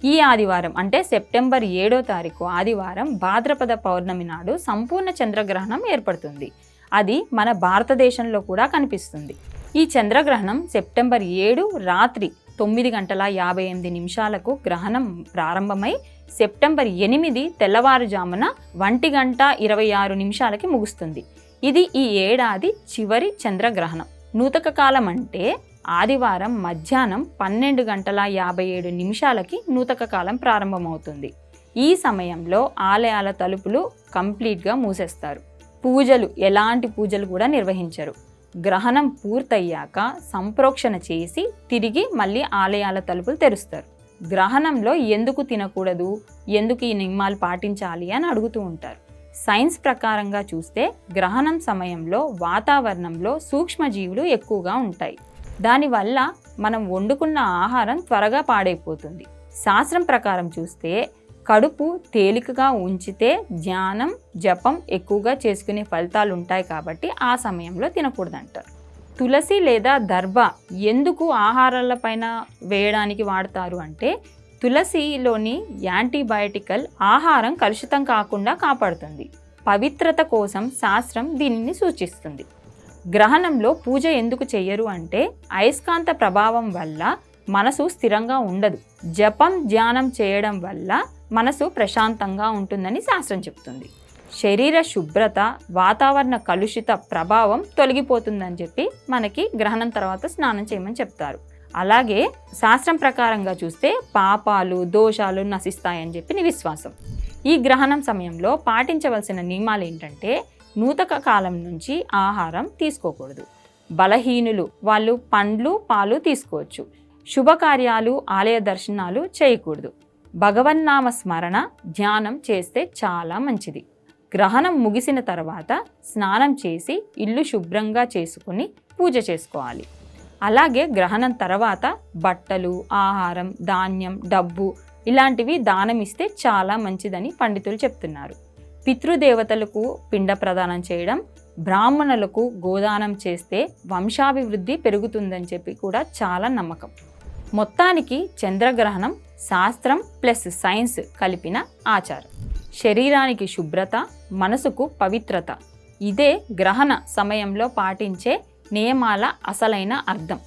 ఈ ఆదివారం అంటే సెప్టెంబర్ 7వ తారీఖు ఆదివారం భాద్రపద పౌర్ణమి నాడు సంపూర్ణ చంద్రగ్రహణం ఏర్పడుతుంది. అది మన భారతదేశంలో కూడా కనిపిస్తుంది. ఈ చంద్రగ్రహణం సెప్టెంబర్ 7 రాత్రి 9:58 గ్రహణం ప్రారంభమై సెప్టెంబర్ 8 తెల్లవారుజామున 1:26 ముగుస్తుంది. ఇది ఈ ఏడాది చివరి చంద్రగ్రహణం. నూతక కాలం అంటే ఆదివారం మధ్యాహ్నం 12:57 నూతక కాలం ప్రారంభమవుతుంది. ఈ సమయంలో ఆలయాల తలుపులు కంప్లీట్గా మూసేస్తారు. ఎలాంటి పూజలు కూడా నిర్వహించరు. గ్రహణం పూర్తయ్యాక సంప్రోక్షణ చేసి తిరిగి మళ్ళీ ఆలయాల తలుపులు తెరుస్తారు. గ్రహణంలో ఎందుకు తినకూడదు, ఎందుకు ఈ నియమాలు పాటించాలి అని అడుగుతూ ఉంటారు. సైన్స్ ప్రకారంగా చూస్తే గ్రహణం సమయంలో వాతావరణంలో సూక్ష్మజీవులు ఎక్కువగా ఉంటాయి. దానివల్ల మనం వండుకున్న ఆహారం త్వరగా పాడైపోతుంది. శాస్త్రం ప్రకారం చూస్తే కడుపు తేలికగా ఉంచితే ధ్యానం, జపం ఎక్కువగా చేసుకునే ఫలితాలు ఉంటాయి కాబట్టి ఆ సమయంలో తినకూడదంటారు. తులసి లేదా దర్భ ఎందుకు ఆహారాలపైన వేయడానికి వాడతారు అంటే తులసిలోని యాంటీబయాటికల్ ఆహారం కలుషితం కాకుండా కాపాడుతుంది. పవిత్రత కోసం శాస్త్రం దీనిని సూచిస్తుంది. గ్రహణంలో పూజ ఎందుకు చెయ్యరు అంటే అయస్కాంత ప్రభావం వల్ల మనసు స్థిరంగా ఉండదు. జపం, ధ్యానం చేయడం వల్ల మనసు ప్రశాంతంగా ఉంటుందని శాస్త్రం చెప్తుంది. శరీర శుభ్రత, వాతావరణ కలుషిత ప్రభావం తొలగిపోతుందని చెప్పి మనకి గ్రహణం తర్వాత స్నానం చేయమని చెప్తారు. అలాగే శాస్త్రం ప్రకారంగా చూస్తే పాపాలు, దోషాలు నశిస్తాయని చెప్పి విశ్వాసం. ఈ గ్రహణం సమయంలో పాటించవలసిన నియమాలు ఏంటంటే నూతక కాలం నుంచి ఆహారం తీసుకోకూడదు. బలహీనులు వాళ్ళు పండ్లు, పాలు తీసుకోవచ్చు. శుభకార్యాలు, ఆలయ దర్శనాలు చేయకూడదు. భగవన్నామ స్మరణ, ధ్యానం చేస్తే చాలా మంచిది. గ్రహణం ముగిసిన తర్వాత స్నానం చేసి ఇల్లు శుభ్రంగా చేసుకుని పూజ చేసుకోవాలి. అలాగే గ్రహణం తర్వాత బట్టలు, ఆహారం, ధాన్యం, డబ్బు ఇలాంటివి దానం ఇస్తే చాలా మంచిదని పండితులు చెప్తున్నారు. పితృదేవతలకు పిండ ప్రదానం చేయడం, బ్రాహ్మణులకు గోదానం చేస్తే వంశాభివృద్ధి పెరుగుతుందని చెప్పి కూడా చాలా నమ్మకం. మొత్తానికి చంద్రగ్రహణం శాస్త్రం ప్లస్ సైన్స్ కలిపిన ఆచారం. శరీరానికి శుభ్రత, మనసుకు పవిత్రత. ఇదే గ్రహణ సమయంలో పాటించే నియమాల అసలైన అర్థం.